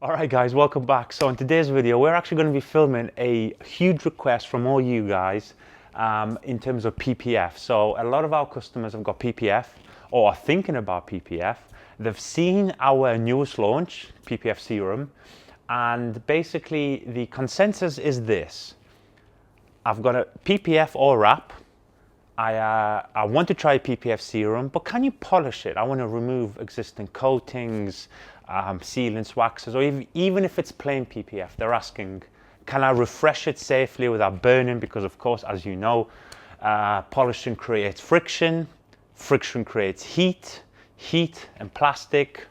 Alright guys, welcome back. So in today's video, we're actually going to be filming a huge request from all you guys in terms of PPF. So a lot of our customers have got PPF or are thinking about PPF. They've seen our newest launch, PPF Serum, and basically the consensus is this. I've got a PPF or wrap. I want to try PPF Serum, but can you polish it? I want to remove existing coatings, sealants, waxes, or even if it's plain PPF, they're asking, can I refresh it safely without burning? Because of course, as you know, polishing creates friction, friction creates heat, heat and plastic.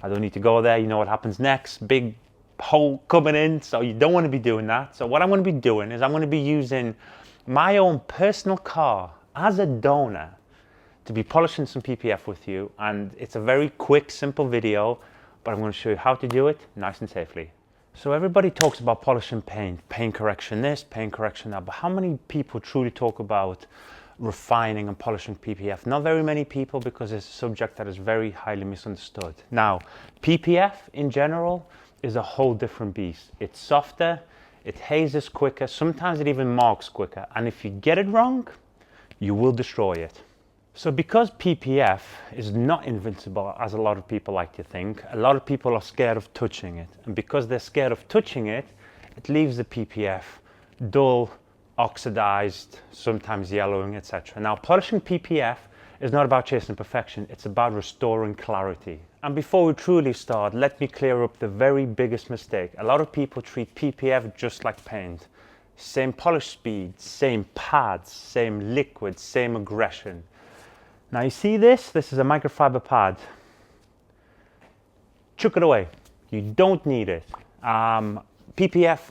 I don't need to go there, you know what happens next, big hole coming in, so you don't want to be doing that. So what I'm going to be doing is I'm going to be using my own personal car as a donor to be polishing some PPF with you, and it's a very quick, simple video, but I'm going to show you how to do it nice and safely. So everybody talks about polishing paint, paint correction this, paint correction that, but how many people truly talk about refining and polishing PPF? Not very many people, because it's a subject that is very highly misunderstood. Now, PPF in general is a whole different beast. It's softer, it hazes quicker, sometimes it even marks quicker, and if you get it wrong, you will destroy it. So because PPF is not invincible, as a lot of people like to think, a lot of people are scared of touching it. And because they're scared of touching it, it leaves the PPF dull, oxidized, sometimes yellowing, etc. Now, polishing PPF is not about chasing perfection, it's about restoring clarity. And before we truly start, let me clear up the very biggest mistake. A lot of people treat PPF just like paint. Same polish speed, same pads, same liquid, same aggression. Now you see this? This is a microfiber pad. Chuck it away. You don't need it. PPF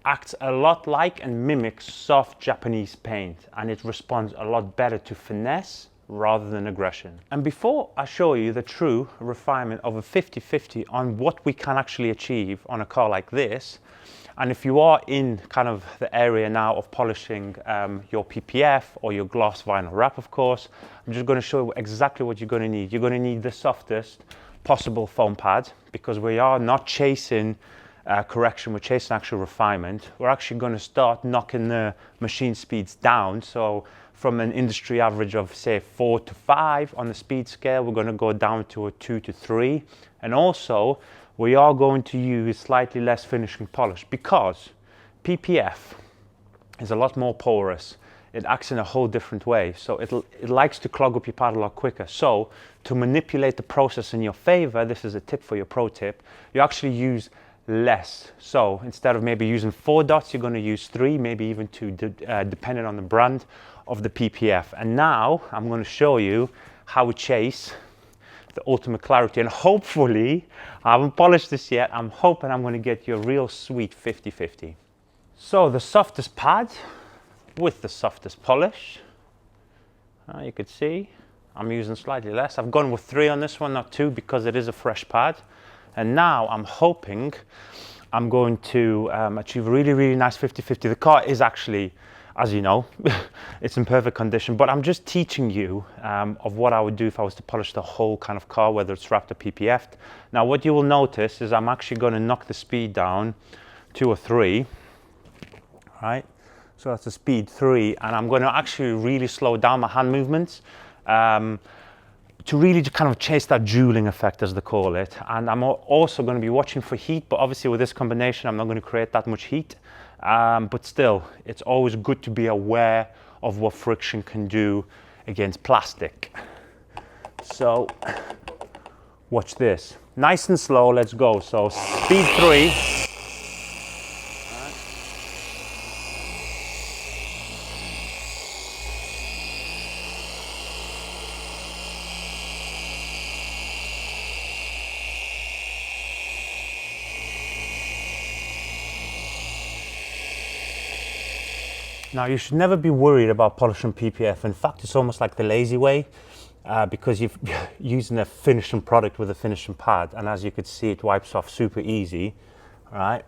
acts a lot like and mimics soft Japanese paint, and it responds a lot better to finesse rather than aggression. And before I show you the true refinement of a 50-50 on what we can actually achieve on a car like this, and if you are in kind of the area now of polishing your PPF or your gloss vinyl wrap, of course, I'm just going to show you exactly what you're going to need. You're going to need the softest possible foam pad, because we are not chasing correction, we're chasing actual refinement. We're actually going to start knocking the machine speeds down. So from an industry average of say 4 to 5 on the speed scale, we're going to go down to a 2 to 3. And also we are going to use slightly less finishing polish, because PPF is a lot more porous. It acts in a whole different way. So it likes to clog up your pad a lot quicker. So to manipulate the process in your favor, this is a tip for your pro tip, you actually use less. So instead of maybe using 4 dots, you're going to use 3, maybe even 2, depending on the brand of the PPF. And now I'm going to show you how we chase the ultimate clarity, and hopefully, I haven't polished this yet, I'm hoping I'm going to get you a real sweet 50-50. So the softest pad with the softest polish, you could see I'm using slightly less. I've gone with 3 on this one, not 2, because it is a fresh pad. And now I'm hoping I'm going to achieve a really, really nice 50-50. The car is actually, as you know, it's in perfect condition, but I'm just teaching you of what I would do if I was to polish the whole kind of car, whether it's wrapped or PPF'd. Now what you will notice is I'm actually going to knock the speed down 2 or 3, right? So that's the speed 3, and I'm going to actually really slow down my hand movements to really kind of chase that jeweling effect, as they call it. And I'm also going to be watching for heat, but obviously with this combination I'm not going to create that much heat. But still, it's always good to be aware of what friction can do against plastic. So watch this. Nice and slow, let's go. So speed 3. Now you should never be worried about polishing PPF. In fact, it's almost like the lazy way, because you're using a finishing product with a finishing pad, and as you can see, it wipes off super easy. All right,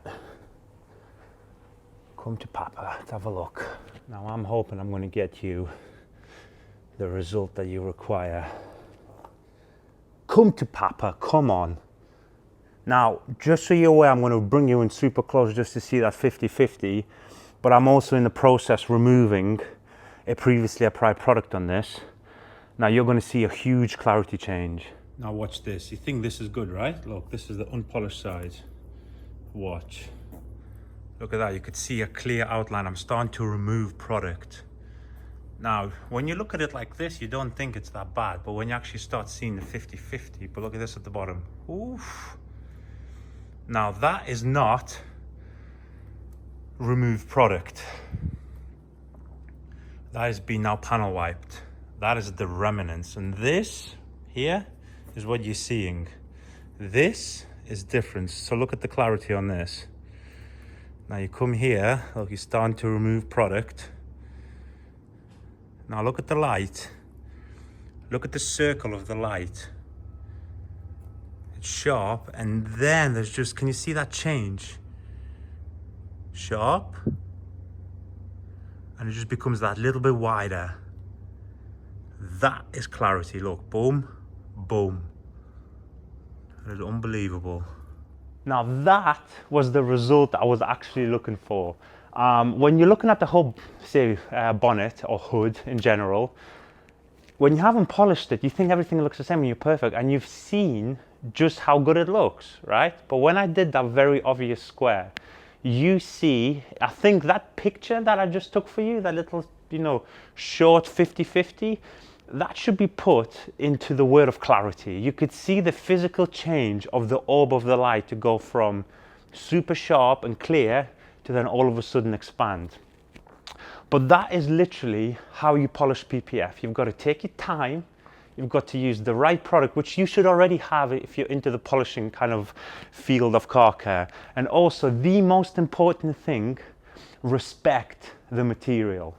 come to Papa, let's have a look. Now I'm hoping I'm going to get you the result that you require. Come to Papa, come on. Now, just so you're aware, I'm going to bring you in super close just to see that 50-50, but I'm also in the process removing a previously applied product on this. Now you're going to see a huge clarity change. Now watch this. You think this is good, right? Look, this is the unpolished side. Watch. Look at that. You could see a clear outline. I'm starting to remove product. Now, when you look at it like this, you don't think it's that bad, but when you actually start seeing the 50-50, but look at this at the bottom. Oof. Now that is not removed product. That has been now panel wiped. That is the remnants. And this here is what you're seeing. This is different. So look at the clarity on this. Now you come here, look, you're starting to remove product. Now look at the light. Look at the circle of the light. It's sharp, and then there's just, can you see that change? Sharp, and it just becomes that little bit wider. That is clarity. Look, boom, boom. That is unbelievable. Now that was the result I was actually looking for. When you're looking at the whole, say, bonnet or hood in general, when you haven't polished it, you think everything looks the same and you're perfect, and you've seen just how good it looks, right? But when I did that very obvious square, you see, I think that picture that I just took for you, that little, you know, short 50-50, that should be put into the word of clarity. You could see the physical change of the orb of the light to go from super sharp and clear to then all of a sudden expand. But that is literally how you polish PPF. You've got to take your time. You've got to use the right product, which you should already have if you're into the polishing kind of field of car care. And also, the most important thing, respect the material.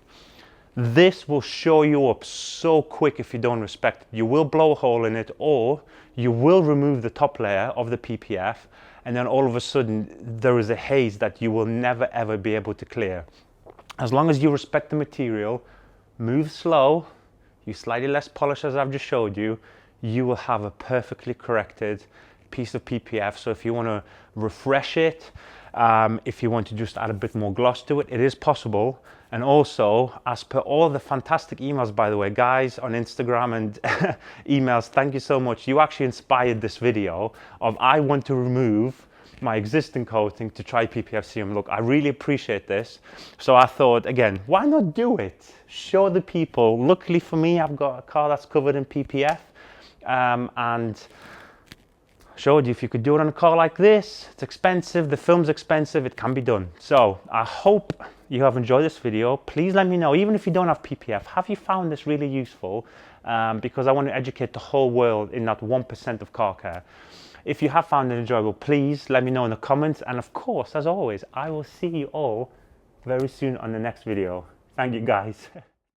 This will show you up so quick if you don't respect it. You will blow a hole in it, or you will remove the top layer of the PPF, and then all of a sudden there is a haze that you will never ever be able to clear. As long as you respect the material, move slow, use slightly less polish as I've just showed you, you will have a perfectly corrected piece of PPF. So if you want to refresh it, if you want to just add a bit more gloss to it, it is possible. And also, as per all the fantastic emails, by the way, guys on Instagram and emails, thank you so much. You actually inspired this video of I want to remove my existing coating to try PPF Serum. Look, I really appreciate this. So I thought, again, why not do it? Show the people. Luckily for me, I've got a car that's covered in PPF, and showed you if you could do it on a car like this. It's expensive, the film's expensive, it can be done. So I hope you have enjoyed this video. Please let me know, even if you don't have PPF, have you found this really useful? Because I want to educate the whole world in that 1% of car care. If you have found it enjoyable, please let me know in the comments. And of course, as always, I will see you all very soon on the next video. Thank you, guys.